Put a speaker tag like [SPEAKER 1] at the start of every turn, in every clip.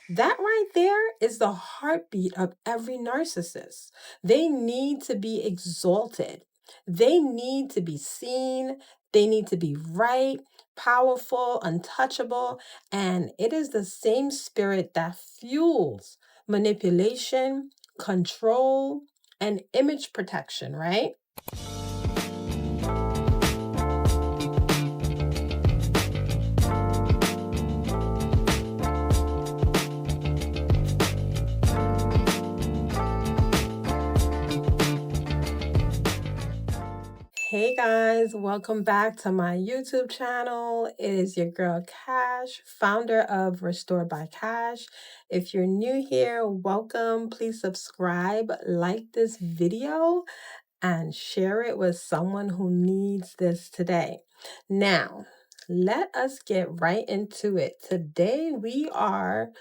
[SPEAKER 1] That right there is the heartbeat of every narcissist. They need to be exalted. They need to be seen. They need to be right, powerful, untouchable. And it is the same spirit that fuels manipulation, control, and image protection, right? Hey guys, welcome back to my YouTube channel. It is your girl Cash, founder of Restored by Cash. If you're new here, welcome. Please subscribe, like this video, and share it with someone who needs this today. Now, let us get right into it. Today we are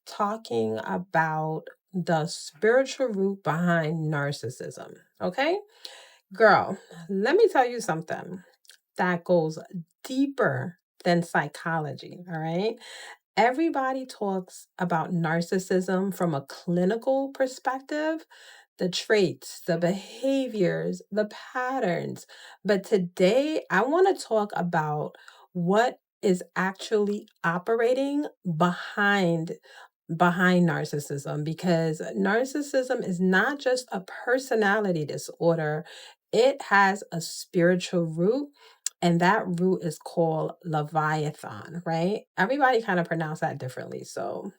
[SPEAKER 1] talking about the spiritual root behind narcissism, okay? Girl, let me tell you something that goes deeper than psychology, all right? Everybody talks about narcissism from a clinical perspective, the traits, the behaviors, the patterns. But today, I want to talk about what is actually operating behind narcissism, because narcissism is not just a personality disorder, it has a spiritual root, and that root is called Leviathan, right? Everybody kind of pronounce that differently. So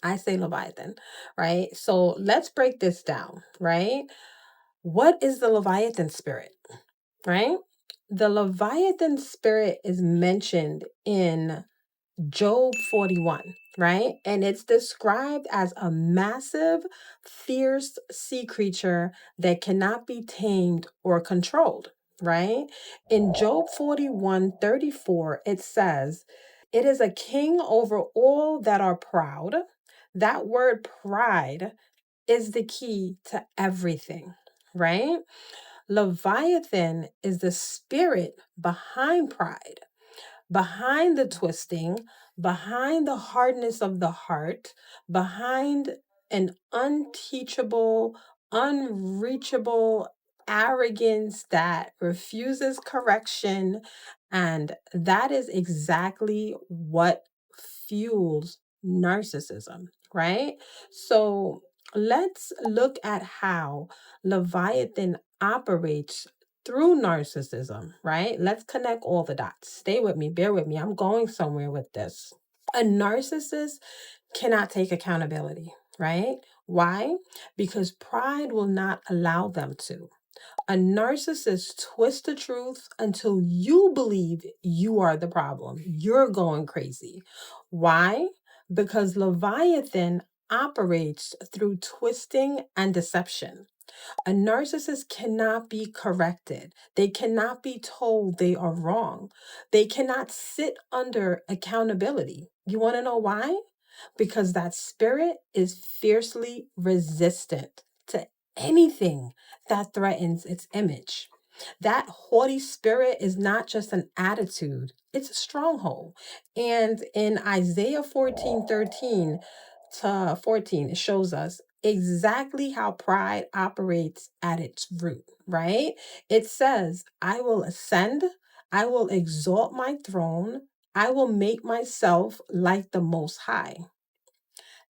[SPEAKER 1] I say Leviathan, right? So let's break this down, right? What is the Leviathan spirit, right? The Leviathan spirit is mentioned in Job 41, right? And it's described as a massive, fierce sea creature that cannot be tamed or controlled, right? In Job 41:34, it says, "It is a king over all that are proud." That word pride is the key to everything, right? Leviathan is the spirit behind pride, behind the twisting, behind the hardness of the heart, behind an unteachable, unreachable arrogance that refuses correction. And that is exactly what fuels narcissism, right? So let's look at how Leviathan operates through narcissism, right? Let's connect all the dots. Stay with me, bear with me. I'm going somewhere with this. A narcissist cannot take accountability, right? Why? Because pride will not allow them to. A narcissist twists the truth until you believe you are the problem. You're going crazy. Why? Because Leviathan operates through twisting and deception. A narcissist cannot be corrected. They cannot be told they are wrong. They cannot sit under accountability. You want to know why? Because that spirit is fiercely resistant to anything that threatens its image. That haughty spirit is not just an attitude, it's a stronghold. And in Isaiah 14:13 to 14, it shows us exactly how pride operates at its root, right? It says, "I will ascend, I will exalt my throne, I will make myself like the Most High."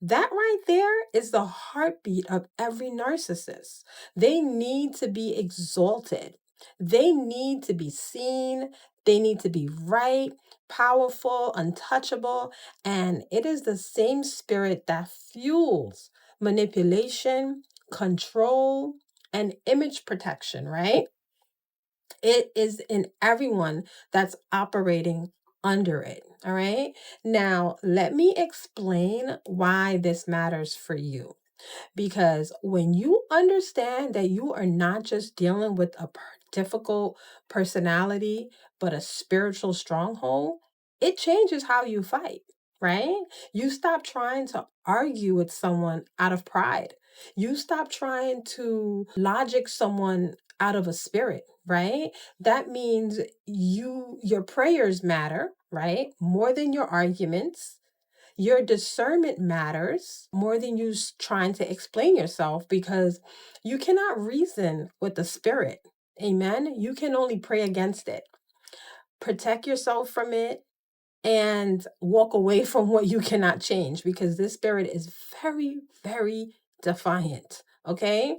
[SPEAKER 1] That right there is the heartbeat of every narcissist. They need to be exalted. They need to be seen. They need to be right, powerful, untouchable. And it is the same spirit that fuels manipulation, control, and image protection, right? It is in everyone that's operating under it. All right. Now, let me explain why this matters for you. Because when you understand that you are not just dealing with a difficult personality, but a spiritual stronghold, it changes how you fight, right? You stop trying to argue with someone out of pride. You stop trying to logic someone out of a spirit, right? That means your prayers matter, right? More than your arguments. Your discernment matters more than you trying to explain yourself, because you cannot reason with the spirit. Amen. You can only pray against it. Protect yourself from it and walk away from what you cannot change, because this spirit is very, very defiant. Okay.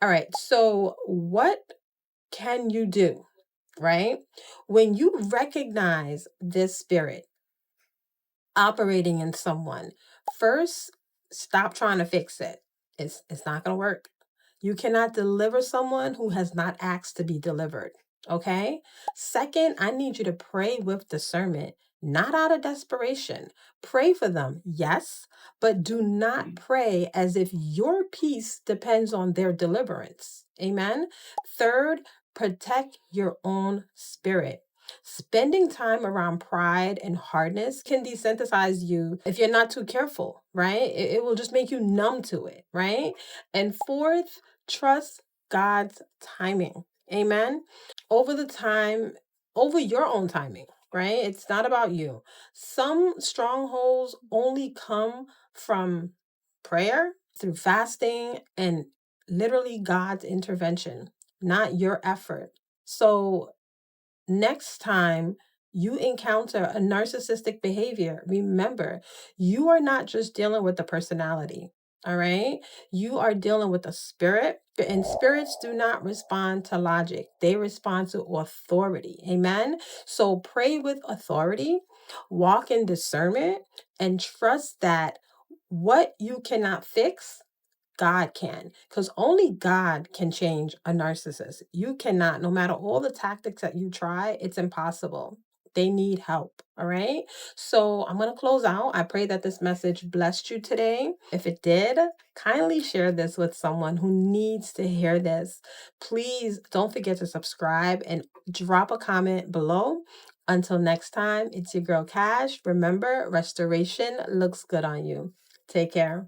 [SPEAKER 1] All right. So, what can you do, right? When you recognize this spirit operating in someone, first, stop trying to fix it. It's not going to work. You cannot deliver someone who has not asked to be delivered. Okay? Second, I need you to pray with discernment, not out of desperation. Pray for them, yes, but do not pray as if your peace depends on their deliverance. Amen. Third, protect your own spirit. Spending time around pride and hardness can desensitize you if you're not too careful, right? It will just make you numb to it, right? And fourth, trust God's timing. Amen. Over the time, over your own timing, right? It's not about you. Some strongholds only come from prayer, through fasting, and literally God's intervention, not your effort. So, next time you encounter a narcissistic behavior, remember, you are not just dealing with the personality. All right. You are dealing with a spirit, and spirits do not respond to logic. They respond to authority. Amen. So pray with authority, walk in discernment, and trust that what you cannot fix, God can, because only God can change a narcissist. You cannot, no matter all the tactics that you try, it's impossible. They need help. All right. So I'm going to close out. I pray that this message blessed you today. If it did, kindly share this with someone who needs to hear this. Please don't forget to subscribe and drop a comment below. Until next time, it's your girl Cash. Remember, restoration looks good on you. Take care.